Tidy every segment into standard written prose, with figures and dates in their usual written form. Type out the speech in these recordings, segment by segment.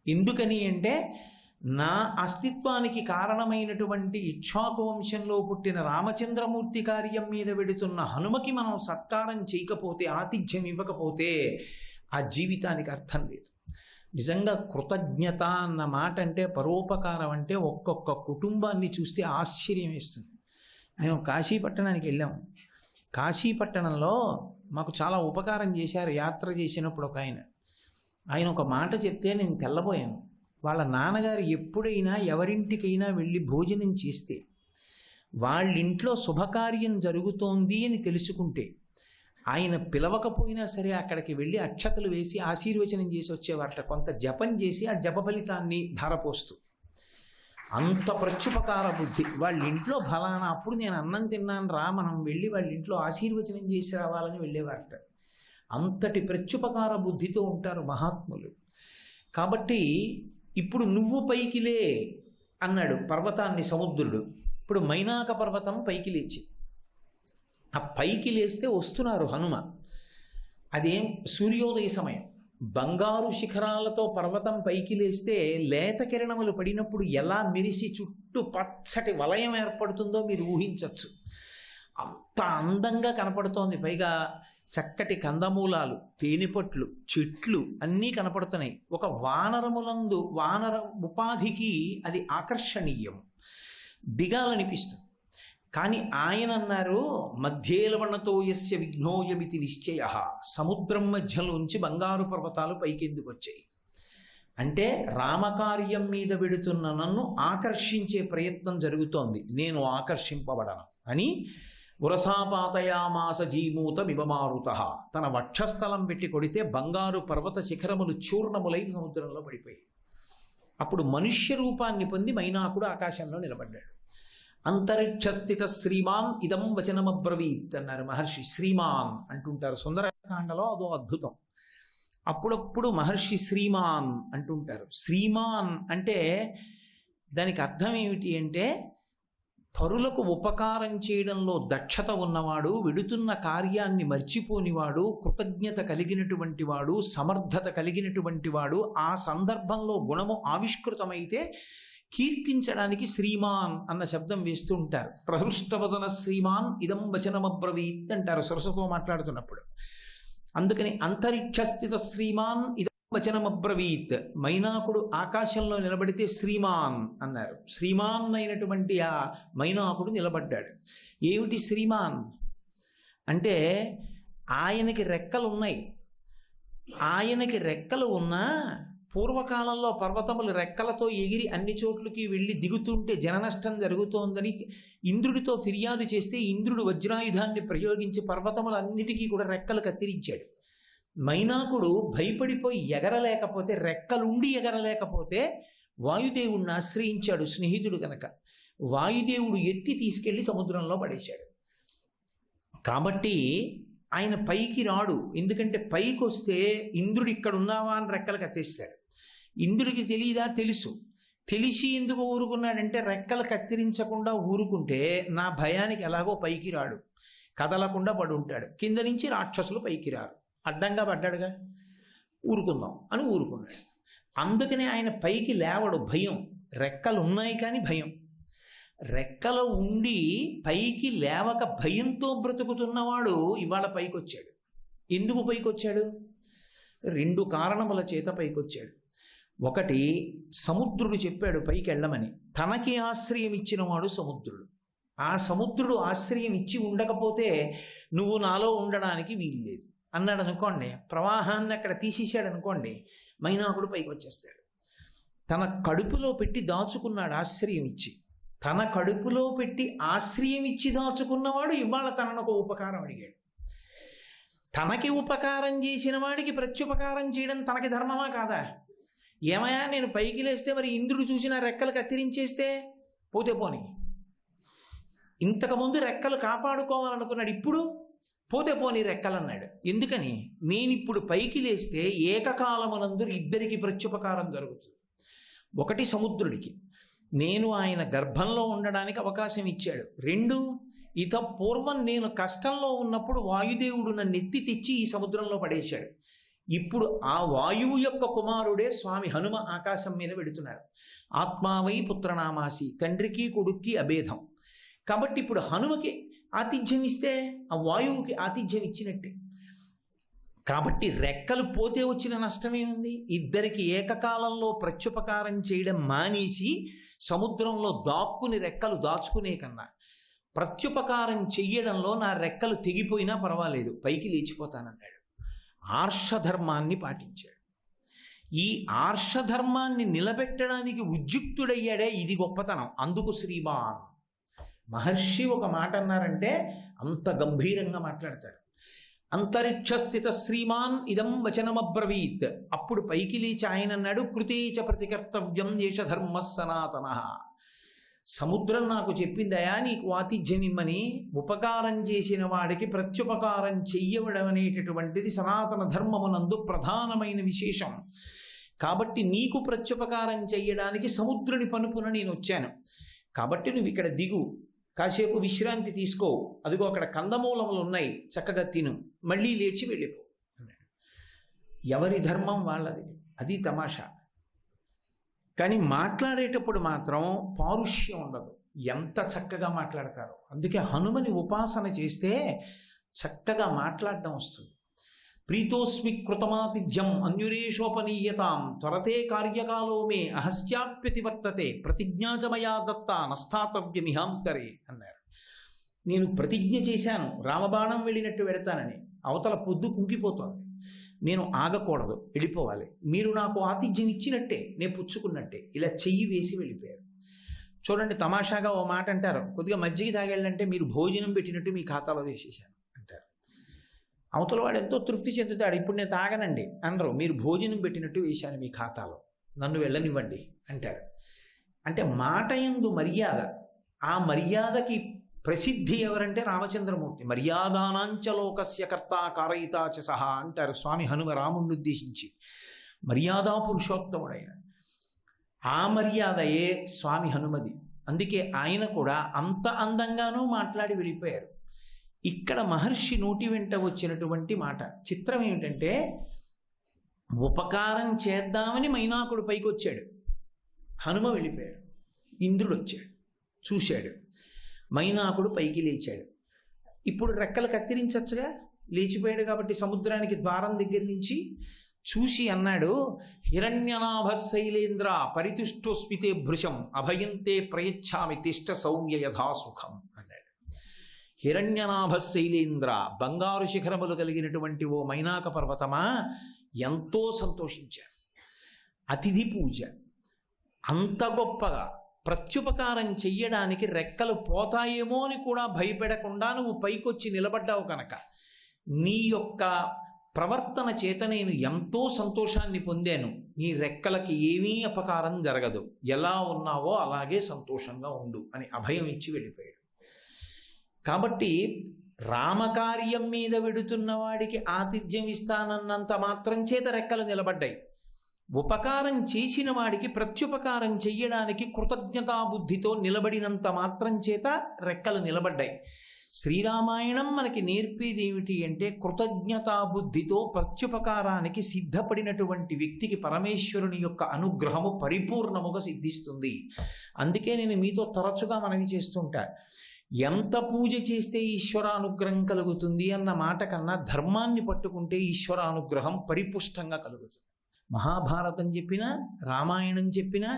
ఎందుకని అంటే నా అస్తిత్వానికి కారణమైనటువంటి ఇక్ష్వాకు వంశంలో పుట్టిన రామచంద్రమూర్తి కార్యం మీద వెడుతున్న హనుమకి మనం సత్కారం చేయకపోతే, ఆతిథ్యం ఇవ్వకపోతే ఆ జీవితానికి అర్థం లేదు. నిజంగా కృతజ్ఞత అన్న మాట అంటే, పరోపకారం అంటే ఒక్కొక్క కుటుంబాన్ని చూస్తే ఆశ్చర్యం వేస్తుంది. మేము కాశీపట్టణానికి వెళ్ళాము. కాశీపట్టణంలో మాకు చాలా ఉపకారం చేశారు. యాత్ర చేసినప్పుడు ఆయన ఒక మాట చెప్తే నేను తెల్లబోయాను. వాళ్ళ నాన్నగారు ఎప్పుడైనా ఎవరింటికైనా వెళ్ళి భోజనం చేస్తే, వాళ్ళింట్లో శుభకార్యం జరుగుతోంది అని తెలుసుకుంటే, ఆయన పిలవకపోయినా సరే అక్కడికి వెళ్ళి అక్షతలు వేసి ఆశీర్వచనం చేసి వచ్చేవారట. కొంత జపం చేసి ఆ జప ఫలితాన్ని ధారపోస్తూ. అంత ప్రత్యుపకార బుద్ధి. వాళ్ళ ఇంట్లో ఫలానా అప్పుడు నేను అన్నం తిన్నాను రా, మనం వెళ్ళి వాళ్ళ ఇంట్లో ఆశీర్వచనం చేసి రావాలని వెళ్ళేవారట. అంతటి ప్రత్యుపకార బుద్ధితో ఉంటారు మహాత్ములు. కాబట్టి ఇప్పుడు నువ్వు పైకిలే అన్నాడు పర్వతాన్ని సముద్రుడు. ఇప్పుడు మైనాక పర్వతం పైకి లేచి, ఆ పైకి లేస్తే వస్తున్నారు హనుమ. అదేం సూర్యోదయ సమయం. బంగారు శిఖరాలతో పర్వతం పైకి లేస్తే లేత కిరణములు పడినప్పుడు ఎలా మెరిసి చుట్టూ పచ్చటి వలయం ఏర్పడుతుందో మీరు ఊహించవచ్చు. అంత అందంగా కనపడుతోంది. పైగా చక్కటి కందమూలాలు, తేనెపట్లు, చెట్లు అన్నీ కనపడుతున్నాయి. ఒక వానర ఉపాధికి అది ఆకర్షణీయం, దిగాలనిపిస్తుంది. కానీ ఆయన అన్నారు, మధ్యేలవణతో యస్య విఘ్నోయమితి నిశ్చయ. సముద్రం మధ్యలోంచి బంగారు పర్వతాలు పైకెందుకు వచ్చాయి అంటే, రామకార్యం మీద వెడుతున్న నన్ను ఆకర్షించే ప్రయత్నం జరుగుతోంది, నేను ఆకర్షింపబడను అని ఉరసాపాతయామాస జీమూత మివమారుత. తన వక్షస్థలం పెట్టి కొడితే బంగారు పర్వత శిఖరములు చూర్ణములై సముద్రంలో పడిపోయాయి. అప్పుడు మనుష్య రూపాన్ని పొంది మైనాకుడు ఆకాశంలో నిలబడ్డాడు. అంతరిక్షస్థిత శ్రీమాన్ ఇదం వచనమబ్రవీత్ అన్నారు మహర్షి. శ్రీమాన్ అంటుంటారు సుందరకాండలో, అదో అద్భుతం. అప్పుడప్పుడు మహర్షి శ్రీమాన్ అంటుంటారు. శ్రీమాన్ అంటే దానికి అర్థం ఏమిటి అంటే, పరులకు ఉపకారం చేయడంలో దక్షత ఉన్నవాడు, వెడుతున్న కార్యాన్ని మర్చిపోనివాడు, కృతజ్ఞత కలిగినటువంటి వాడు, సమర్థత కలిగినటువంటి వాడు. ఆ సందర్భంలో గుణము ఆవిష్కృతమైతే కీర్తించడానికి శ్రీమాన్ అన్న శబ్దం వేస్తూ ఉంటారు. ప్రహృష్టవదన శ్రీమాన్ ఇదం వచనమబ్రవీత్ అంటారు సరస్వతో మాట్లాడుతున్నప్పుడు. అందుకని అంతరిక్షస్థిత శ్రీమాన్ ఇదం వచనమబ్రవీత్. మైనాకుడు ఆకాశంలో నిలబడితే శ్రీమాన్ అన్నారు. శ్రీమాన్ అయినటువంటి ఆ మైనాకుడు నిలబడ్డాడు. ఏమిటి శ్రీమాన్ అంటే, ఆయనకి రెక్కలు ఉన్నాయి. ఆయనకి రెక్కలు ఉన్నా పూర్వకాలంలో పర్వతములు రెక్కలతో ఎగిరి అన్ని చోట్లకి వెళ్ళి దిగుతుంటే జననష్టం జరుగుతోందని ఇంద్రుడితో ఫిర్యాదు చేస్తే, ఇంద్రుడు వజ్రాయుధాన్ని ప్రయోగించి పర్వతములన్నిటికీ కూడా రెక్కలు కత్తిరించాడు. మైనాకుడు భయపడిపోయి ఎగరలేకపోతే, రెక్కలుండి ఎగరలేకపోతే వాయుదేవుడిని ఆశ్రయించాడు స్నేహితుడు కనుక. వాయుదేవుడు ఎత్తి తీసుకెళ్లి సముద్రంలో పడేశాడు. కాబట్టి ఆయన పైకి రాడు. ఎందుకంటే పైకి వస్తే ఇంద్రుడు ఇక్కడ ఉన్నావా అని రెక్కలు కత్తేస్తాడు. ఇంద్రుడికి తెలియదా? తెలుసు. తెలిసి ఎందుకు ఊరుకున్నాడంటే, రెక్కలు కత్తిరించకుండా ఊరుకుంటే నా భయానికి ఎలాగో పైకి రాడు, కదలకుండా పడి ఉంటాడు. కింద నుంచి రాక్షసులు పైకి రారు, అడ్డంగా పడ్డాడుగా, ఊరుకుందాం అని ఊరుకున్నాడు. అందుకనే ఆయన పైకి లేవడు. భయం. రెక్కలు ఉన్నాయి కానీ భయం. రెక్కలు ఉండి పైకి లేవక భయంతో బ్రతుకుతున్నవాడు ఇవాళ పైకొచ్చాడు. ఎందుకు పైకొచ్చాడు? 2 కారణముల చేత పైకొచ్చాడు. ఒకటి, సముద్రుడు చెప్పాడు పైకి వెళ్ళమని. తనకి ఆశ్రయం ఇచ్చిన వాడు సముద్రుడు. ఆ సముద్రుడు ఆశ్రయం ఇచ్చి ఉండకపోతే నువ్వు నాలో ఉండడానికి వీల్లేదు అన్నాడు అనుకోండి, ప్రవాహాన్ని అక్కడ తీసేసాడు అనుకోండి, మైనాకుడు పైకి వచ్చేస్తాడు. తన కడుపులో పెట్టి దాచుకున్నాడు ఆశ్రయం ఇచ్చి. తన కడుపులో పెట్టి ఆశ్రయం ఇచ్చి దాచుకున్నవాడు ఇవాళ తనను ఒక ఉపకారం అడిగాడు. తనకి ఉపకారం చేసిన వాడికి ప్రత్యుపకారం చేయడం తనకి ధర్మమా కాదా? ఏమయ్యా, నేను పైకి లేస్తే మరి ఇంద్రుడు చూసిన రెక్కలు కత్తిరించేస్తే పోతే పోని. ఇంతకుముందు రెక్కలు కాపాడుకోవాలనుకున్నాడు, ఇప్పుడు పోతే పోని రెక్కలు అన్నాడు. ఎందుకని? నేనిప్పుడు పైకి లేస్తే ఏకకాలమునందు ఇద్దరికి ప్రత్యుపకారం జరుగుతుంది. ఒకటి, సముద్రుడికి నేను ఆయన గర్భంలో ఉండడానికి అవకాశం ఇచ్చాడు. 2, ఇత పూర్వం నేను కష్టంలో ఉన్నప్పుడు వాయుదేవుడు నన్ను ఎత్తి తెచ్చి ఈ సముద్రంలో పడేశాడు. ఇప్పుడు ఆ వాయువు యొక్క కుమారుడే స్వామి హనుమ ఆకాశం మీద వెడుతున్నారు. ఆత్మావై పుత్రనామాసి, తండ్రికి కొడుక్కి అభేదం. కాబట్టి ఇప్పుడు హనుమకి ఆతిథ్యం ఇస్తే ఆ వాయువుకి ఆతిథ్యం ఇచ్చినట్టే. కాబట్టి రెక్కలు పోతే వచ్చిన నష్టమేముంది? ఇద్దరికి ఏకకాలంలో ప్రత్యుపకారం చేయడం మానేసి సముద్రంలో దాక్కుని రెక్కలు దాచుకునే కన్నా ప్రత్యుపకారం చెయ్యడంలో నా రెక్కలు తెగిపోయినా పర్వాలేదు, పైకి లేచిపోతానన్నాడు. ఆర్షధర్మాన్ని పాటించాడు. ఈ ఆర్షధర్మాన్ని నిలబెట్టడానికి ఉద్యుక్తుడయ్యాడే, ఇది గొప్పతనం. అందుకు శ్రీమాన్ మహర్షి ఒక మాట అన్నారంటే అంత గంభీరంగా మాట్లాడతారు. అంతరిక్షస్థిత శ్రీమాన్ ఇదం వచనమబ్రవీత్. అప్పుడు పైకి లేచి ఆయన అన్నాడు, కృతేచ ప్రతికర్తవ్యం దేశధర్మ సనాతన. సముద్రం నాకు చెప్పిందయా నీకు ఆతిథ్యం ఇమ్మని. ఉపకారం చేసిన వాడికి ప్రత్యుపకారం చెయ్యవడం అనేటటువంటిది సనాతన ధర్మమునందు ప్రధానమైన విశేషం. కాబట్టి నీకు ప్రత్యుపకారం చెయ్యడానికి సముద్రుని పనుపున నేను వచ్చాను. కాబట్టి నువ్వు ఇక్కడ దిగు, కాసేపు విశ్రాంతి తీసుకో, అదిగో అక్కడ కందమూలములు ఉన్నాయి, చక్కగా తిను, మళ్ళీ లేచి వెళ్ళిపో అన్నాడు. ఎవరి ధర్మం వాళ్ళది, అది తమాషా. కానీ మాట్లాడేటప్పుడు మాత్రం పారుష్యం ఉండదు, ఎంత చక్కగా మాట్లాడతారో. అందుకే హనుమని ఉపాసన చేస్తే చక్కగా మాట్లాడడం వస్తుంది. ప్రీతోస్మి కృతమాతిథ్యం అన్యురేషోపనీయతాం త్వరతే కార్యకాలో మే అహస్యాప్యతివర్తతే ప్రతిజ్ఞాచమయా దత్త నస్థాతవ్యమిహాంతరే అన్నారు. నేను ప్రతిజ్ఞ చేశాను, రామబాణం వెళ్ళినట్టు వెడతానని. అవతల పొద్దు కుంగిపోతోంది, నేను ఆగకూడదు, వెళ్ళిపోవాలి. మీరు నాకు ఆతిథ్యం ఇచ్చినట్టే, నేను పుచ్చుకున్నట్టే. ఇలా చెయ్యి వేసి వెళ్ళిపోయారు. చూడండి, తమాషాగా ఓ మాట అంటారు, కొద్దిగా మజ్జిగ తాగేళ్ళంటే మీరు భోజనం పెట్టినట్టు మీ ఖాతాలో వేసేసాను అంటారు. అవతల వాడు ఎంతో తృప్తి చెందుతాడు. ఇప్పుడు నేను తాగనండి అందరూ, మీరు భోజనం పెట్టినట్టు వేశాను మీ ఖాతాలో, నన్ను వెళ్ళనివ్వండి అంటారు. అంటే మాట యందు మర్యాద. ఆ మర్యాదకి ప్రసిద్ధి ఎవరంటే రామచంద్రమూర్తి. మర్యాదానాంచలోకస్య కర్త కారయితాచ సహా అంటారు స్వామి హనుమ రాముడిని ఉద్దేశించి. మర్యాదా పురుషోత్తముడైన ఆ మర్యాదయే స్వామి హనుమది. అందుకే ఆయన కూడా అంత అందంగానూ మాట్లాడి వెళ్ళిపోయారు. ఇక్కడ మహర్షి నోటి వెంట వచ్చినటువంటి మాట చిత్రం ఏమిటంటే, ఉపకారం చేద్దామని మైనాకుడు పైకి వచ్చాడు, హనుమ వెళ్ళిపోయాడు. ఇంద్రుడు వచ్చాడు, చూశాడు, మైనాకుడు పైకి లేచాడు. ఇప్పుడు రెక్కలు కత్తిరించచ్చుగా, లేచిపోయాడు కాబట్టి సముద్రానికి ద్వారం దగ్గర నుంచి చూసి అన్నాడు, హిరణ్యనాభ శైలేంద్ర పరితుష్టోస్మితే భృశం అభయంతే ప్రయచ్ఛామి తిష్ట సౌమ్య యథాసుఖం అన్నాడు. హిరణ్యనాభ శైలేంద్ర, బంగారు శిఖరములు కలిగినటువంటి ఓ మైనాక పర్వతమా, ఎంతో సంతోషించారు. అతిథి పూజ అంత గొప్పగా ప్రత్యుపకారం చెయ్యడానికి రెక్కలు పోతాయేమో అని కూడా భయపెడకుండా నువ్వు పైకొచ్చి నిలబడ్డావు కనుక నీ యొక్క ప్రవర్తన చేత నేను ఎంతో సంతోషాన్ని పొందాను. నీ రెక్కలకి ఏమీ అపకారం జరగదు, ఎలా ఉన్నావో అలాగే సంతోషంగా ఉండు అని అభయం ఇచ్చి వెళ్ళిపోయాడు. కాబట్టి రామకార్యం మీద వెడుతున్న వాడికి ఆతిథ్యం ఇస్తానన్నంత మాత్రం చేత రెక్కలు నిలబడ్డాయి. ఉపకారం చేసిన వాడికి ప్రత్యుపకారం చెయ్యడానికి కృతజ్ఞతాబుద్ధితో నిలబడినంత మాత్రం చేత రెక్కలు నిలబడ్డాయి. శ్రీరామాయణం మనకి నేర్పేది ఏమిటి అంటే, కృతజ్ఞతాబుద్ధితో ప్రత్యుపకారానికి సిద్ధపడినటువంటి వ్యక్తికి పరమేశ్వరుని యొక్క అనుగ్రహము పరిపూర్ణముగా సిద్ధిస్తుంది. అందుకే నేను మీతో తరచుగా మనవి చేస్తుంటా, ఎంత పూజ చేస్తే ఈశ్వరానుగ్రహం కలుగుతుంది అన్న మాట కన్నా ధర్మాన్ని పట్టుకుంటే ఈశ్వరానుగ్రహం పరిపుష్టంగా కలుగుతుంది. మహాభారతం చెప్పినా, రామాయణం చెప్పినా,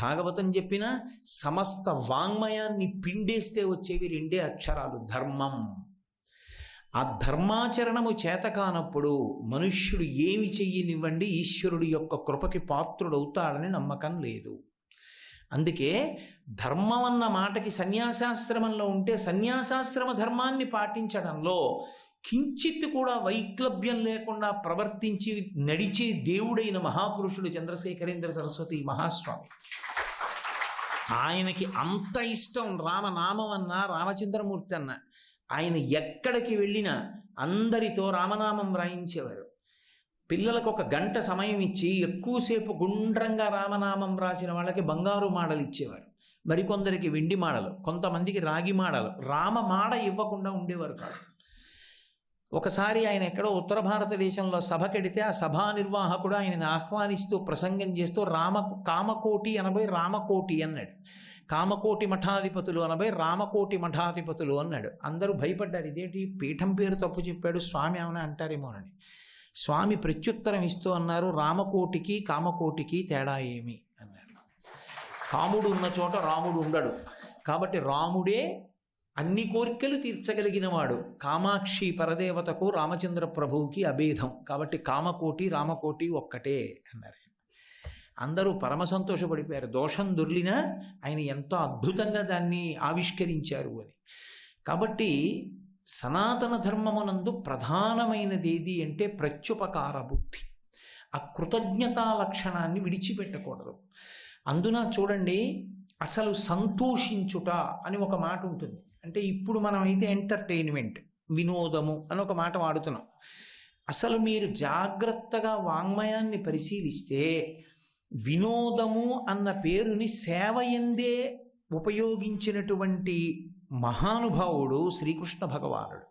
భాగవతం చెప్పినా సమస్త వాంగ్మయాన్ని పిండేస్తే వచ్చేవి రెండే అక్షరాలు, ధర్మం. ఆ ధర్మాచరణము చేత కానప్పుడు మనుష్యుడు ఏమి చెయ్యనివ్వండి ఈశ్వరుడి యొక్క కృపకి పాత్రుడవుతాడని నమ్మకం లేదు. అందుకే ధర్మం అన్న మాటకి సన్యాసాశ్రమంలో ఉంటే సన్యాసాశ్రమ ధర్మాన్ని పాటించడంలో కించిత్ కూడా వైక్లభ్యం లేకుండా ప్రవర్తించి నడిచే దేవుడైన మహాపురుషుడు చంద్రశేఖరేంద్ర సరస్వతి మహాస్వామి. ఆయనకి అంత ఇష్టం రామనామం అన్నా, రామచంద్రమూర్తి అన్న. ఆయన ఎక్కడికి వెళ్ళినా అందరితో రామనామం రాయించేవారు. పిల్లలకు ఒక గంట సమయం ఇచ్చి ఎక్కువసేపు గుండ్రంగా రామనామం రాసిన వాళ్ళకి బంగారు మాడలు ఇచ్చేవారు, మరికొందరికి వెండి మాడలు, కొంతమందికి రాగి మాడలు. రామ మాడ ఇవ్వకుండా ఉండేవారు కాదు. ఒకసారి ఆయన ఎక్కడో ఉత్తర భారతదేశంలో సభకెడితే ఆ సభా నిర్వాహకుడు ఆయనని ఆహ్వానిస్తూ ప్రసంగం చేస్తూ కామకోటి అనబై రామకోటి అన్నాడు. కామకోటి మఠాధిపతులు అనబై రామకోటి మఠాధిపతులు అన్నాడు. అందరూ భయపడ్డారు, ఇదేంటి పీఠం పేరు తప్పు చెప్పాడు స్వామి ఏమైనా అంటారేమోనని. స్వామి ప్రత్యుత్తరం ఇస్తూ అన్నారు, రామకోటికి కామకోటికి తేడా ఏమి అన్నారు. కాముడు ఉన్న చోట రాముడు ఉండడు, కాబట్టి రాముడే అన్ని కోరికలు తీర్చగలిగిన వాడు. కామాక్షి పరదేవతకు రామచంద్ర ప్రభువుకి అభేదం, కాబట్టి కామకోటి రామకోటి ఒక్కటే అన్నారు. అందరూ పరమ సంతోషపడిపోయారు. దోషం దొర్లినా ఆయన ఎంతో అద్భుతంగా దాన్ని ఆవిష్కరించారు అని. కాబట్టి సనాతన ధర్మమునందు ప్రధానమైనది ఏది అంటే ప్రత్యుపకార బుద్ధి. ఆ కృతజ్ఞతా లక్షణాన్ని విడిచిపెట్టకూడదు. అందున చూడండి, అసలు సంతోషించుట అని ఒక మాట ఉంటుంది. అంటే ఇప్పుడు మనం అయితే ఎంటర్టైన్మెంట్, వినోదము అని ఒక మాట వాడుతున్నాం. అసలు మీరు జాగ్రత్తగా వాంగ్మయాన్ని పరిశీలిస్తే వినోదము అన్న పేరుని సేవయందే ఉపయోగించినటువంటి మహానుభావుడు శ్రీకృష్ణ భగవానుడు.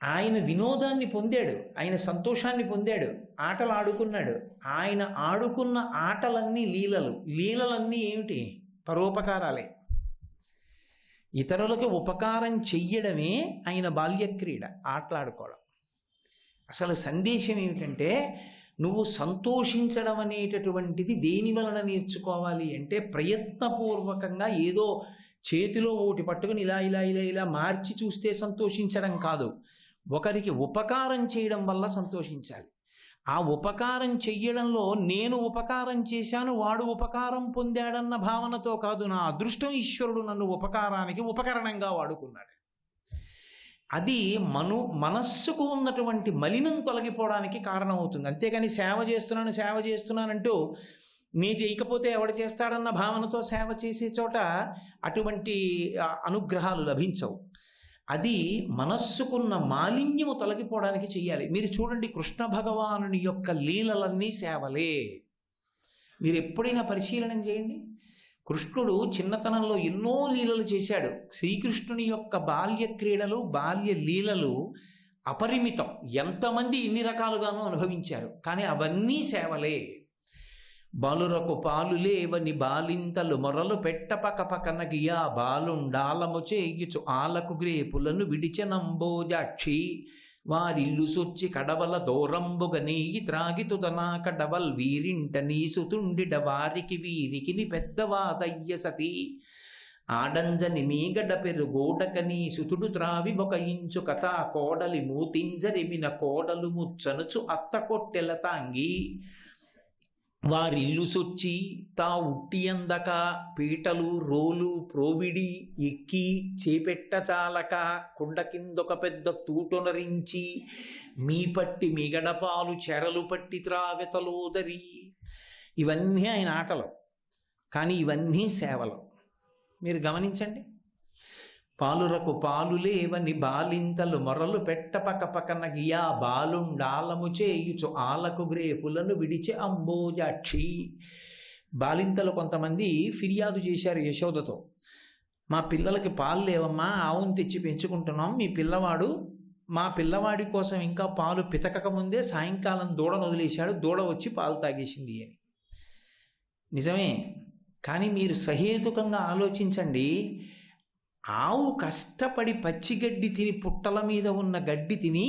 ఆయన వినోదాన్ని పొందాడు, ఆయన సంతోషాన్ని పొందాడు, ఆటలు ఆడుకున్నాడు. ఆయన ఆడుకున్న ఆటలన్నీ లీలలన్నీ ఏమిటి? పరోపకారాలే. ఇతరులకు ఉపకారం చెయ్యడమే ఆయన బాల్యక్రీడ, ఆటలాడుకోవడం. అసలు సందేశం ఏమిటంటే, నువ్వు సంతోషించడం అనేటటువంటిది దేని వలన నేర్చుకోవాలి అంటే, ప్రయత్నపూర్వకంగా ఏదో చేతిలో ఒకటి పట్టుకుని ఇలా ఇలా ఇలా ఇలా మార్చి చూస్తే సంతోషించడం కాదు. ఒకరికి ఉపకారం చేయడం వల్ల సంతోషించాలి. ఆ ఉపకారం చెయ్యడంలో నేను ఉపకారం చేశాను, వాడు ఉపకారం పొందాడన్న భావనతో కాదు, నా అదృష్టం ఈశ్వరుడు నన్ను ఉపకారానికి ఉపకరణంగా వాడుకున్నాడు. అది మనస్సుకు ఉన్నటువంటి మలినం తొలగిపోవడానికి కారణమవుతుంది. అంతేగాని సేవ చేస్తున్నానంటూ నీ చేయకపోతే ఎవడు చేస్తాడన్న భావనతో సేవ చేసే చోట అటువంటి అనుగ్రహాలు లభించవు. అది మనస్సుకున్న మాలిన్యము తొలగిపోవడానికి చెయ్యాలి. మీరు చూడండి, కృష్ణ భగవానుని యొక్క లీలలన్నీ సేవలే. మీరు ఎప్పుడైనా పరిశీలన చేయండి. కృష్ణుడు చిన్నతనంలో ఎన్నో లీలలు చేశాడు. శ్రీకృష్ణుని యొక్క బాల్య క్రీడలు, బాల్య లీలలు అపరిమితం. ఎంతమంది ఇన్ని రకాలుగానూ అనుభవించారు, కానీ అవన్నీ సేవలే. బాలురకు పాలు లేవని బాలింతలు మొరలు పెట్టపక పకనగియా బాలుండాలము చేయుచు ఆలకు గ్రేపులను విడిచెనంబోజాక్షి వారిల్లు సొచ్చి కడవల దూరంబుగ నీయి త్రాగితుదనా కడవల్ వీరింట నీసుతుండిడ వారికి వీరికిని పెద్దవాదయ్య సతీ ఆడంజని మీగడ పెరుగోడక నీ సుతుడు త్రావి ఒక ఇంచు కథా కోడలి మూతింజరిమిన కోడలు ముచ్చనుచు అత్త కొట్టెల తాంగి వారిల్లు సొచ్చి తా ఉట్టి అందక పీటలు రోలు ప్రోవిడి ఎక్కి చేపెట్ట చాలక కుండ కిందొక పెద్ద తూటొనరించి మీ పట్టి మిగడపాలు చెరలు పట్టి త్రావెతలోదరి. ఇవన్నీ ఆయన ఆటలు, కానీ ఇవన్నీ సేవలు. మీరు గమనించండి. పాలురకు పాలు లేవని బాలింతలు మొరలు పెట్టపక పకన గియా బాలుండాలము చేయుచు ఆలకు గ్రేపులను విడిచి అంబోజాక్షి. బాలింతలు కొంతమంది ఫిర్యాదు చేశారు యశోదతో, మా పిల్లలకి పాలు లేవమ్మా, ఆవును తెచ్చి పెంచుకుంటున్నాం, మా పిల్లవాడి కోసం ఇంకా పాలు పితకక ముందే సాయంకాలం దూడను వదిలేశాడు, దూడ వచ్చి పాలు తాగేసింది అని. నిజమే, కానీ మీరు సహేతుకంగా ఆలోచించండి. ఆవు కష్టపడి పచ్చిగడ్డి తిని, పుట్టల మీద ఉన్న గడ్డి తిని,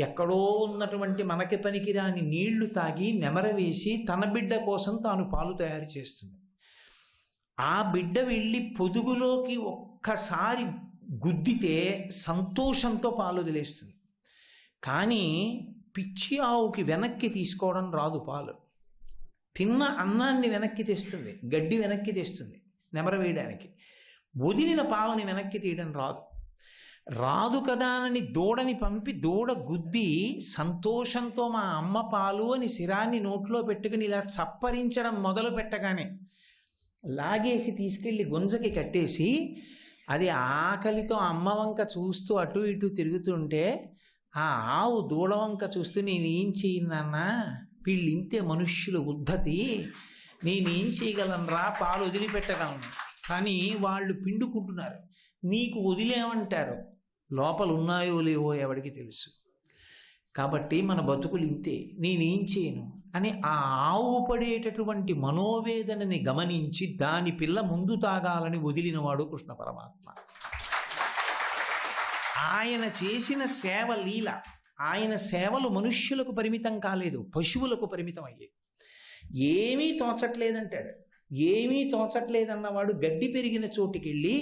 ఎక్కడో ఉన్నటువంటి మనకి పనికిరాని నీళ్లు తాగి నెమరవేసి తన బిడ్డ కోసం తాను పాలు తయారు చేస్తుంది. ఆ బిడ్డ వెళ్ళి పొదుగులోకి ఒక్కసారి గుద్దితే సంతోషంతో పాలు వదిలేస్తుంది. కానీ పిచ్చి ఆవుకి వెనక్కి తీసుకోవడం రాదు. పాలు తిన్న అన్నాన్ని వెనక్కి తెస్తుంది, గడ్డి వెనక్కి తెస్తుంది నెమర వేయడానికి. వదిలిన పాలని వెనక్కి తీయడం రాదు కదా అని దూడని పంపి దూడ గుద్ది సంతోషంతో మా అమ్మ పాలు అని శిరాన్ని నోట్లో పెట్టుకుని ఇలా చప్పరించడం మొదలు పెట్టగానే లాగేసి తీసుకెళ్ళి గుంజకి కట్టేసి, అది ఆకలితో అమ్మ వంక చూస్తూ అటు ఇటు తిరుగుతుంటే ఆ ఆవు దూడ వంక చూస్తూ నేనేం చేయనన్నా, వీళ్ళు ఇంతే మనుష్యులు ఉద్ధతి, నేనేం చేయగలను రా, పాలు వదిలిపెట్టగలను, కానీ వాళ్ళు పిండుకుంటున్నారు, నీకు వదిలేమంటారు, లోపల ఉన్నాయో లేవో ఎవరికి తెలుసు. కాబట్టి మన బతుకులు ఇంతే, నేనేం చేయను అని ఆ ఆవు పడేటటువంటి మనోవేదనని గమనించి దాని పిల్ల ముందు తాగాలని వదిలినవాడు కృష్ణ పరమాత్మ. ఆయన చేసిన సేవ లీల. ఆయన సేవలు మనుష్యులకు పరిమితం కాలేదు, పశువులకు పరిమితం అయ్యాయి. ఏమీ తోచట్లేదంటాడు. ఏమీ తోచట్లేదన్నవాడు గడ్డి పెరిగిన చోటుకెళ్ళి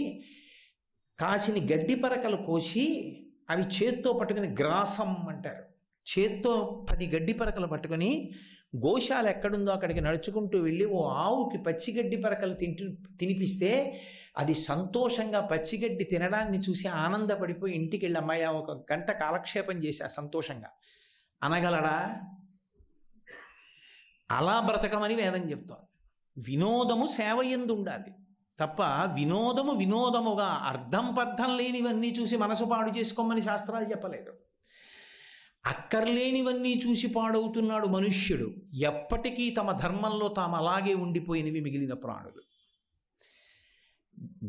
కాసిని గడ్డి పరకలు కోసి అవి చేత్తో పట్టుకుని గ్రాసం అంటారు. చేత్తో 10 గడ్డి పరకలు పట్టుకొని గోశాల ఎక్కడుందో అక్కడికి నడుచుకుంటూ వెళ్ళి ఓ ఆవుకి పచ్చిగడ్డి పరకలు తినిపిస్తే అది సంతోషంగా పచ్చిగడ్డి తినడాన్ని చూసి ఆనందపడిపోయి ఇంటికి వెళ్ళి అమ్మాయి 1 గంట కాలక్షేపం చేశా సంతోషంగా అనగలడా? అలా బ్రతకమని వేదం చెప్తోంది. వినోదము సేవ యందు ఉండాలి తప్ప వినోదముగా అర్థం పర్థం లేనివన్నీ చూసి మనసు పాడు చేసుకోమని శాస్త్రాలు చెప్పలేదు. అక్కర్లేనివన్నీ చూసి పాడవుతున్నాడు మనుష్యుడు. ఎప్పటికీ తమ ధర్మంలో తాము అలాగే ఉండిపోయినవి మిగిలిన ప్రాణులు.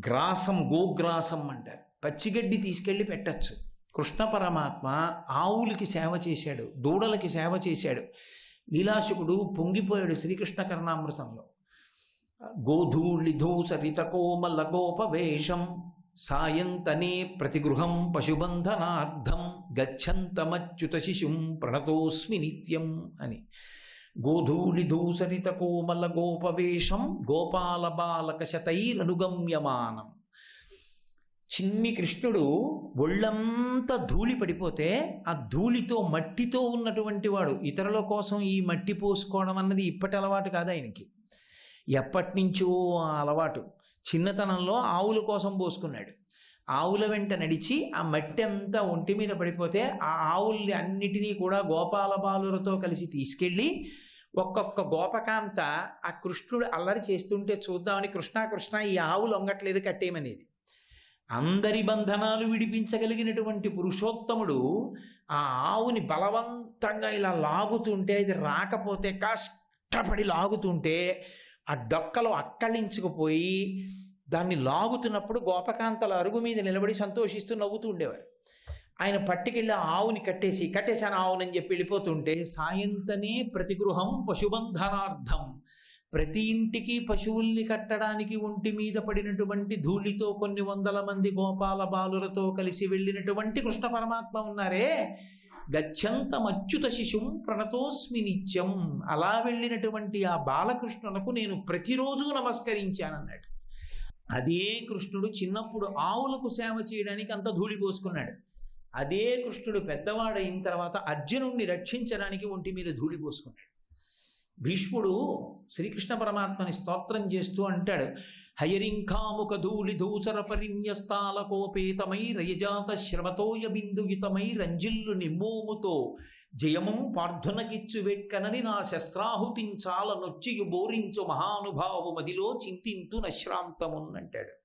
గ్రాసం, గోగ్రాసం అంటారు. పచ్చిగడ్డి తీసుకెళ్ళి పెట్టచ్చు. కృష్ణ పరమాత్మ ఆవులకి సేవ చేశాడు, దూడలకి సేవ చేశాడు. లీలాశుకుడు పొంగిపోయాడు శ్రీకృష్ణ కర్ణామృతంలో. గోధూళిధూ సరిత కోమల గోపవేషం సాయంతనే ప్రతిగృహం పశుబంధనార్థం గచ్చంతమచ్యుత శిశుం ప్రణతోస్మి నిత్యం అని. గోధూళిధూసరిత కోమల గోపవేషం గోపాల బాలక శతైరనుగమ్యమానం. చిన్ని కృష్ణుడు ఒళ్ళంతా ధూళి పడిపోతే ఆ ధూళితో మట్టితో ఉన్నటువంటి వాడు. ఇతరుల కోసం ఈ మట్టి పోసుకోవడం అన్నది ఇప్పటి అలవాటు కాదు ఆయనకి, ఎప్పటి నుంచో ఆ అలవాటు. చిన్నతనంలో ఆవుల కోసం పోసుకున్నాడు. ఆవుల వెంట నడిచి ఆ మట్టి అంతా ఒంటి మీద పడిపోతే ఆ ఆవుల్ని అన్నిటినీ కూడా గోపాల బాలులతో కలిసి తీసుకెళ్ళి ఒక్కొక్క గోపకాంత ఆ కృష్ణుడు అల్లరి చేస్తుంటే చూద్దామని కృష్ణ ఈ ఆవులు వంగట్లేదు కట్టేయమనేది. అందరి బంధనాలు విడిపించగలిగినటువంటి పురుషోత్తముడు ఆ ఆవుని బలవంతంగా ఇలా లాగుతుంటే అది రాకపోతే కష్టపడి లాగుతుంటే ఆ డొక్కలో అక్కలించుకుపోయి దాన్ని లాగుతున్నప్పుడు గోపకాంతల అరుగు మీద నిలబడి సంతోషిస్తూ నవ్వుతూ ఉండేవారు. ఆయన పట్టుకెళ్ళి ఆవుని కట్టేశాను ఆవునని చెప్పి వెళ్ళిపోతుంటే సాయంతనే ప్రతిగృహం పశుబంధనార్థం. ప్రతి ఇంటికి పశువుల్ని కట్టడానికి ఒంటి మీద పడినటువంటి ధూళితో కొన్ని 100 మంది గోపాల బాలులతో కలిసి వెళ్ళినటువంటి కృష్ణ పరమాత్మ ఉన్నారే, గచ్చంతమచ్యుత శిశుం ప్రణతోస్మి నిత్యం. అలా వెళ్ళినటువంటి ఆ బాలకృష్ణునకు నేను ప్రతిరోజు నమస్కరించానన్నాడు. అదే కృష్ణుడు చిన్నప్పుడు ఆవులకు సేవ చేయడానికి అంత ధూళి పోసుకున్నాడు. అదే కృష్ణుడు పెద్దవాడైన తర్వాత అర్జునుణ్ణి రక్షించడానికి ఒంటి మీద ధూళి పోసుకున్నాడు. భీష్ముడు శ్రీకృష్ణ పరమాత్మని స్తోత్రం చేస్తూ అంటాడు, హయరింఖాముఖ ధూళి ధూసర పరిన్యస్తాల కోపేతమై రయజాత శ్రమతోయ బిందుయుతమై రంజిల్లు నిమ్మోముతో జయము పార్థునకిచ్చు వెట్కనని నా శస్త్రాహుతించాల నొచ్చియు బోరించు మహానుభావు మదిలో చింతింతు నశ్రాంతమున్ అంటాడు.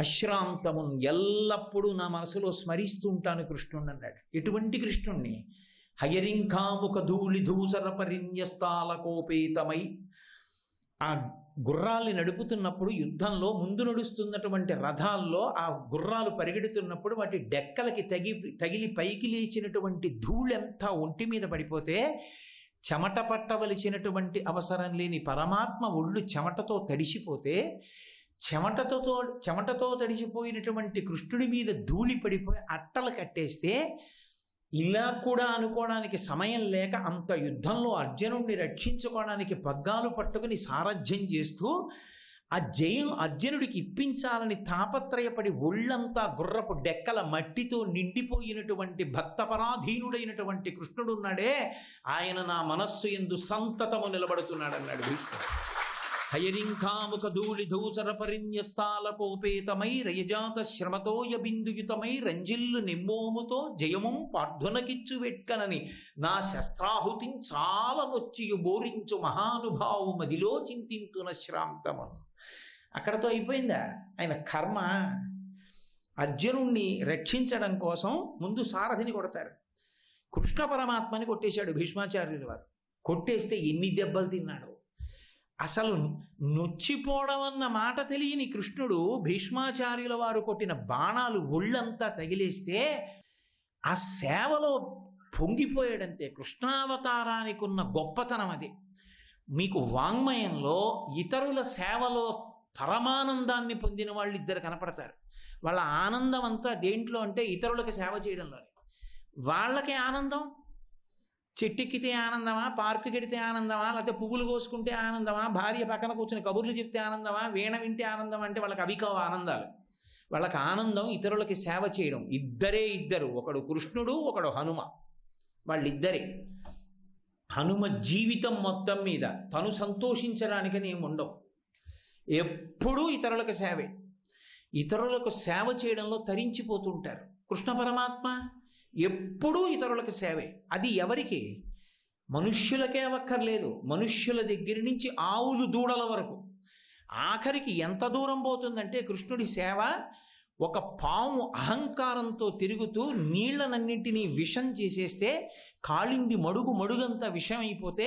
అశ్రాంతమున్ ఎల్లప్పుడూ నా మనసులో స్మరిస్తుంటాను కృష్ణుణ్ణి అన్నాడు. ఎటువంటి కృష్ణుణ్ణి? హయరింఖాముఖ ధూళి ధూసర పరిన్యస్తాల కోపేతమై. ఆ గుర్రాల్ని నడుపుతున్నప్పుడు యుద్ధంలో ముందు నడుస్తున్నటువంటి రథాల్లో ఆ గుర్రాలు పరిగెడుతున్నప్పుడు వాటి డెక్కలకి తగిలి పైకి లేచినటువంటి ధూళంతా ఒంటి మీద పడిపోతే చెమట పట్టవలసినటువంటి అవసరం లేని పరమాత్మ ఒళ్ళు చెమటతో తడిసిపోతే చెమటతో తడిసిపోయినటువంటి కృష్ణుడి మీద ధూళి పడిపోయి అట్టలు కట్టేస్తే ఇలా కూడా అనుకోవడానికి సమయం లేక అంత యుద్ధంలో అర్జునుడిని రక్షించుకోవడానికి పగ్గాలు పట్టుకుని సారథ్యం చేస్తూ ఆ జయం అర్జునుడికి ఇప్పించాలని తాపత్రయపడి ఒళ్ళంతా గుర్రపు డెక్కల మట్టితో నిండిపోయినటువంటి భక్తపరాధీనుడైనటువంటి కృష్ణుడు ఉన్నాడే, ఆయన నా మనస్సు యందు సంతతము నిలబడుతున్నాడు అన్నాడు భీష్ముడు. హయరింఖాముఖ ధూళి ధూసర పరిన్యస్తాల కోపేతమై రయజాత శ్రమతోయ బిందుయుతమై రంజిల్లు నిమ్మోముతో జయము పార్థునకిచ్చు వెట్కనని నా శస్త్రాహుతిని చాలా నొచ్చియు బోరించు మహానుభావు మదిలో చింతింతున శ్రాంతమును. అక్కడతో అయిపోయిందా ఆయన కర్మ? అర్జునుణ్ణి రక్షించడం కోసం ముందు సారథిని కొడతారు. కృష్ణ పరమాత్మని కొట్టేశాడు భీష్మాచార్యుల వారు. కొట్టేస్తే ఎన్ని దెబ్బలు తిన్నాడు. అసలు నొచ్చిపోవడం అన్న మాట తెలియని కృష్ణుడు భీష్మాచార్యుల వారు కొట్టిన బాణాలు ఒళ్ళంతా తగిలేస్తే ఆ సేవలో పొంగిపోయాడంతే. కృష్ణావతారానికి ఉన్న గొప్పతనం అది. మీకు వాంగ్మయంలో ఇతరుల సేవలో పరమానందాన్ని పొందిన వాళ్ళు ఇద్దరు కనపడతారు. వాళ్ళ ఆనందం అంతా దేంట్లో అంటే ఇతరులకు సేవ చేయడంలోనే. వాళ్ళకే ఆనందం, చెట్టెక్కితే ఆనందమా, పార్కు కెడితే ఆనందమా, లేకపోతే పువ్వులు కోసుకుంటే ఆనందమా, భార్య పక్కన కూర్చుని కబుర్లు చెప్తే ఆనందమా, వీణ వింటే ఆనందం అంటే వాళ్ళకి అవి కావు ఆనందాలు. వాళ్ళకి ఆనందం ఇతరులకి సేవ చేయడం. ఇద్దరు, ఒకడు కృష్ణుడు, ఒకడు హనుమ. వాళ్ళిద్దరే. హనుమ జీవితం మొత్తం మీద తను సంతోషించడానికని ఏమి ఉండవు, ఎప్పుడూ ఇతరులకు సేవే. ఇతరులకు సేవ చేయడంలో తరించిపోతుంటారు. కృష్ణ పరమాత్మ ఎప్పుడూ ఇతరులకు సేవే. అది ఎవరికి? మనుష్యులకే అక్కర్లేదు, మనుష్యుల దగ్గర నుంచి ఆవులు దూడల వరకు. ఆఖరికి ఎంత దూరం పోతుందంటే కృష్ణుడి సేవ, ఒక పాము అహంకారంతో తిరుగుతూ నీళ్లనన్నింటినీ విషం చేసేస్తే కాళింది మడుగంతా విషమైపోతే,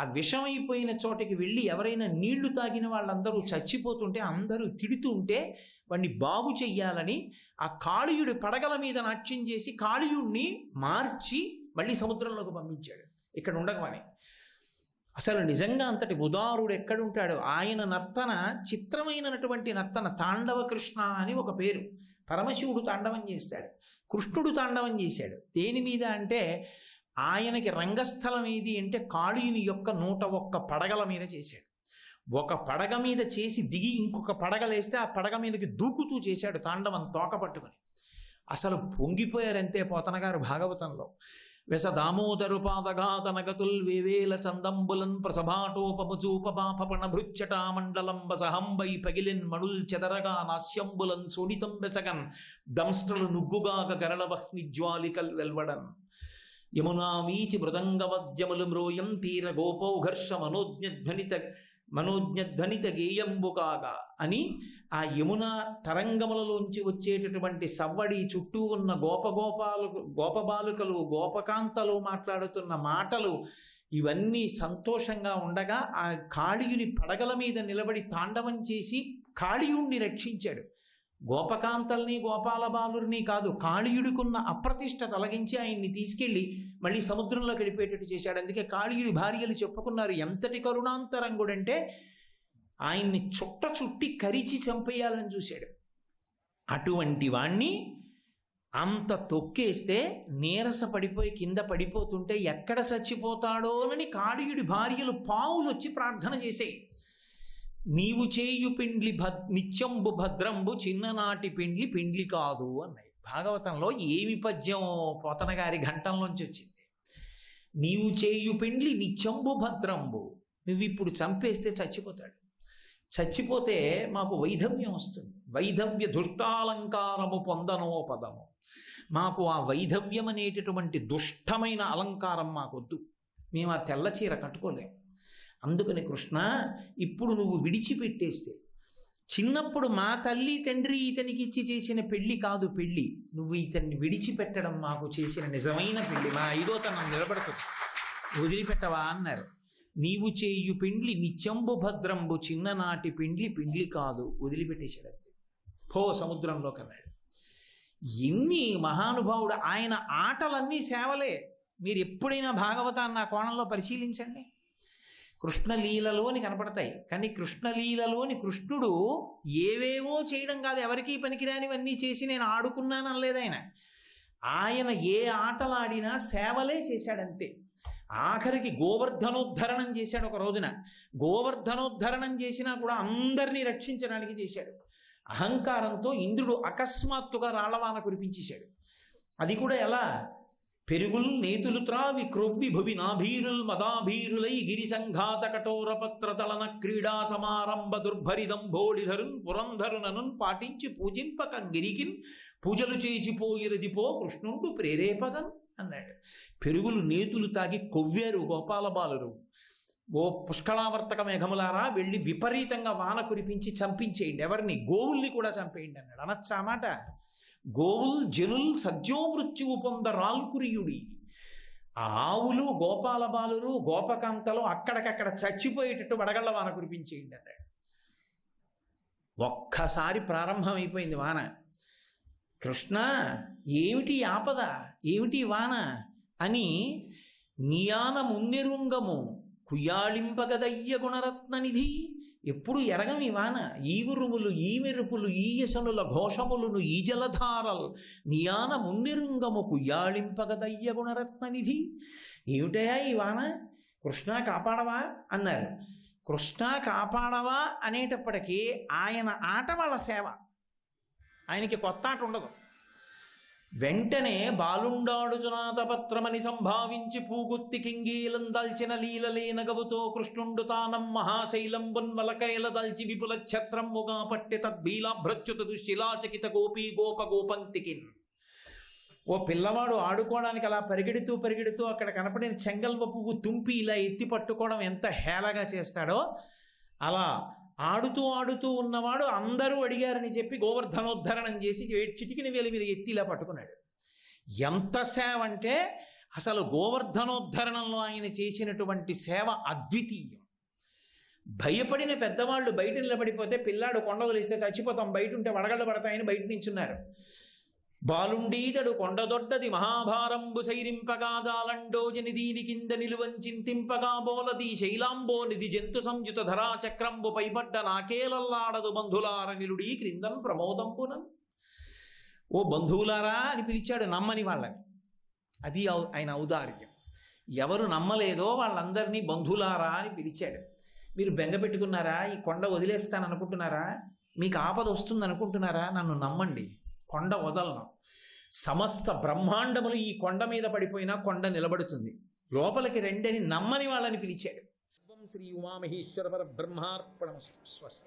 ఆ విషమైపోయిన చోటకి వెళ్ళి ఎవరైనా నీళ్లు తాగిన వాళ్ళందరూ చచ్చిపోతుంటే అందరూ తిడుతుంటే వాడిని బాగు చెయ్యాలని ఆ కాళీయుడి పడగల మీద నాట్యం చేసి కాళీయుడిని మార్చి మళ్ళీ సముద్రంలోకి పంపించాడు ఇక్కడ ఉండగానే. అసలు నిజంగా అంతటి ఉదారుడు ఎక్కడుంటాడు? ఆయన నర్తన చిత్రమైనటువంటి నర్తన. తాండవ కృష్ణ అని ఒక పేరు. పరమశివుడు తాండవం చేస్తాడు, కృష్ణుడు తాండవం చేశాడు. దేని మీద అంటే ఆయనకి రంగస్థలం ఏది అంటే కాళీయుని యొక్క 101 పడగల మీద చేశాడు. ఒక పడగ మీద చేసి దిగి ఇంకొక పడగలేస్తే ఆ పడగ మీదకి దూకుతూ చేశాడు తాండవం, తోక పట్టుకుని. అసలు పొంగిపోయారంతే పోతన గారు భాగవతంలో. వెస దామోదరు పాదఘాతనగతుల్ వేవేల చందంబులన్ ప్రసభాటోపమచూపపాపణ భృచ్చటా మండలం బసహంబై పగిలిన్ మణుల్ చెదరగా నాస్యంబులన్ సోడితం బెసగన్ దంస్ట్రలు నుగ్గుగాక గరళవహ్ని జ్వాలికల్ వెల్వడన్ యమునా వీచి మృదంగవద్యములు మ్రోయం తీర గోపౌఘర్ష మనోజ్ఞధ్వనిత గేయంబు కాగా అని ఆ యమునా తరంగములలోంచి వచ్చేటటువంటి సవ్వడి చుట్టూ ఉన్న గోపబాలుకలు గోపకాంతలు మాట్లాడుతున్న మాటలు ఇవన్నీ సంతోషంగా ఉండగా ఆ కాళీయుని పడగల మీద నిలబడి తాండవం చేసి కాళీయుణ్ణి రక్షించాడు. గోపకాంతల్ని గోపాల బాలుర్ని కాదు, కాళీయుడికున్న అప్రతిష్ట తొలగించి ఆయన్ని తీసుకెళ్లి మళ్ళీ సముద్రంలోకి వెళ్ళిపోయేటట్టు చేశాడు. అందుకే కాళీయుడి భార్యలు చెప్పుకున్నారు ఎంతటి కరుణాంతరంగుడంటే ఆయన్ని చుట్టి కరిచి చంపేయాలని చూశాడు. అటువంటి వాణ్ణి అంత తొక్కేస్తే నీరస పడిపోయి కింద పడిపోతుంటే ఎక్కడ చచ్చిపోతాడోనని కాళీయుడి భార్యలు పావులు వచ్చి ప్రార్థన చేసేయి. నీవు చేయు పిండ్లి నిత్యంబు భద్రంబు చిన్ననాటి పిండ్లి కాదు అన్నాయి. భాగవతంలో ఏమి పద్యం పోతన గారి ఘంటంలోంచి వచ్చింది. నీవు చేయు పిండ్లి నిత్యంబు భద్రంబు, నువ్వు ఇప్పుడు చంపేస్తే చచ్చిపోతాడు, చచ్చిపోతే మాకు వైధవ్యం వస్తుంది, వైధవ్య దుష్టాలంకారము పొందనోపదము, మాకు ఆ వైధవ్యం అనేటటువంటి దుష్టమైన అలంకారం మాకొద్దు, మేము ఆ తెల్ల చీర కట్టుకోలేము. అందుకని కృష్ణ ఇప్పుడు నువ్వు విడిచిపెట్టేస్తే, చిన్నప్పుడు మా తల్లి తండ్రి ఇతనికి ఇచ్చి చేసిన పెళ్లి కాదు పెళ్లి, నువ్వు ఇతన్ని విడిచిపెట్టడం మాకు చేసిన నిజమైన పెళ్లి, మా ఐదోతనం నిలబడుతుంది, వదిలిపెట్టవా అన్నారు. నీవు చేయు పిండ్లి నిత్యంబు భద్రంబు చిన్ననాటి పిండ్లి కాదు, వదిలిపెట్టేశాడు అంతే. పో సముద్రంలోకి అన్నాడు. ఎన్ని మహానుభావుడు! ఆయన ఆటలన్నీ సేవలే. మీరు ఎప్పుడైనా భాగవతాన్ని ఆ కోణంలో పరిశీలించండి. కృష్ణలీలలోని కనపడతాయి, కానీ కృష్ణలీలలోని కృష్ణుడు ఏవేవో చేయడం కాదు, ఎవరికీ పనికిరానివన్నీ చేసి నేను ఆడుకున్నాను అనలేదు ఆయన. ఆయన ఏ ఆటలాడినా సేవలే చేశాడంతే. ఆఖరికి గోవర్ధనోద్ధరణం చేశాడు ఒక రోజున. గోవర్ధనోద్ధరణం చేసినా కూడా అందరినీ రక్షించడానికి చేశాడు. అహంకారంతో ఇంద్రుడు అకస్మాత్తుగా రాళ్లవాన కురిపించేశాడు. అది కూడా ఎలా? పెరుగుల్ నేతులు త్రావి క్రొవ్వి భువి నాభీరుల్ మదాభీరులై గిరి సంఘాత కఠోర పత్ర తలన క్రీడా సమారంభ దుర్భరిదంభోళిధరున్ పురంధరుననున్ పాటించి పూజింపక గిరికిన్ పూజలు చేసిపోయిరది పో కృష్ణుడు ప్రేరేపగన్ అన్నాడు. పెరుగులు నేతులు తాగి కొవ్వారు గోపాల బాలురు. ఓ పుష్కళావర్తక మేఘములారా వెళ్ళి విపరీతంగా వాన కురిపించి చంపించేయండి, ఎవరిని? గోవుల్ని కూడా చంపేయండి అన్నాడు. అనొచ్చా మాట? గోవుల్ జనుల్ సద్యోమృత్యువు పొంద రాల్కురియుడి. ఆ ఆవులు, గోపాల బాలురు, గోపకాంతలు అక్కడికక్కడ చచ్చిపోయేటట్టు వడగళ్ళ వాన కురిపించేయండి అన్నాడు. ఒక్కసారి ప్రారంభమైపోయింది వాన. కృష్ణ, ఏమిటి ఆపద, ఏమిటి వాన అని నియాన మున్నెరుంగము కుయ్యాళింపగదయ్య గుణరత్ననిధి. ఎప్పుడు ఎరగం ఈ వాన. ఈ ఉరుములు, ఈ మెరుపులు, ఈ యసనుల ఘోషములను, ఈ జలధారలు నియాన మున్నెరుంగము కుయ్యాళింపగదయ్య గుణరత్ననిధి. ఏమిటయా ఈ వాన, కృష్ణ కాపాడవా అన్నారు. కృష్ణ కాపాడవా అనేటప్పటికీ ఆయన ఆట వాళ్ళ సేవ, ఆయనకి కొత్త ఆట ఉండదు. వెంటనే బాలుండాడుచునాథపత్రమని సంభావించి పూగుత్తి కింగీలం దల్చిన లీలలేనగవుతో కృష్ణుండు తానం మహాశైలంబున్మలకైల దల్చి విపుల ఛత్రముగా పట్టి తద్భీలాభ్రచ్యుత దుశ్శిలాచకిత గోపీ గోప గోపంతికిన్. ఓ పిల్లవాడు ఆడుకోవడానికి అలా పరిగెడుతూ అక్కడ కనపడిన చెంగల్వ పువ్వు తుంపి ఇలా ఎత్తి పట్టుకోవడం ఎంత హేళగా చేస్తాడో, అలా ఆడుతూ ఉన్నవాడు అందరూ అడిగారని చెప్పి గోవర్ధనోద్ధరణం చేసి చిటికిన వేలి మీద ఎత్తి ఇలా పట్టుకున్నాడు. ఎంత సేవ అంటే అసలు గోవర్ధనోద్ధరణంలో ఆయన చేసినటువంటి సేవ అద్వితీయం. భయపడిన పెద్దవాళ్ళు బయట నిలబడిపోతే పిల్లాడు కొండ వదిలిస్తే చచ్చిపోతాం, బయట ఉంటే వడగళ్ళు పడతాయని బయట నించున్నారు. బాలుండీతడు కొండదొడ్డది మహాభారంబు సైరింపగా జాలండోజని దీని కింద నిలువంచింతింపగా బోలది శైలాంబో నిధి జంతు సంయుత ధరాచక్రంబు పైపడ్డ నాకేలల్లాడదు బంధులార నిలుడీ క్రిందన్ ప్రమోదంబునన్. ఓ బంధువులారా అని పిలిచాడు నమ్మని వాళ్ళని. అది ఆయన ఔదార్యం. ఎవరు నమ్మలేదో వాళ్ళందరినీ బంధువులారా అని పిలిచాడు. మీరు బెంగ పెట్టుకున్నారా, ఈ కొండ వదిలేస్తాననుకుంటున్నారా, మీకు ఆపద వస్తుంది అనుకుంటున్నారా, నన్ను నమ్మండి, కొండ వదలను. సమస్త బ్రహ్మాండములు ఈ కొండ మీద పడిపోయినా కొండ నిలబడుతుంది, లోపలికి రెండని నమ్మని వాళ్ళని పిలిచాడు. శ్రీ ఉమామహేశ్వర పరబ్రహ్మార్పణమస్తు. స్వస్తి.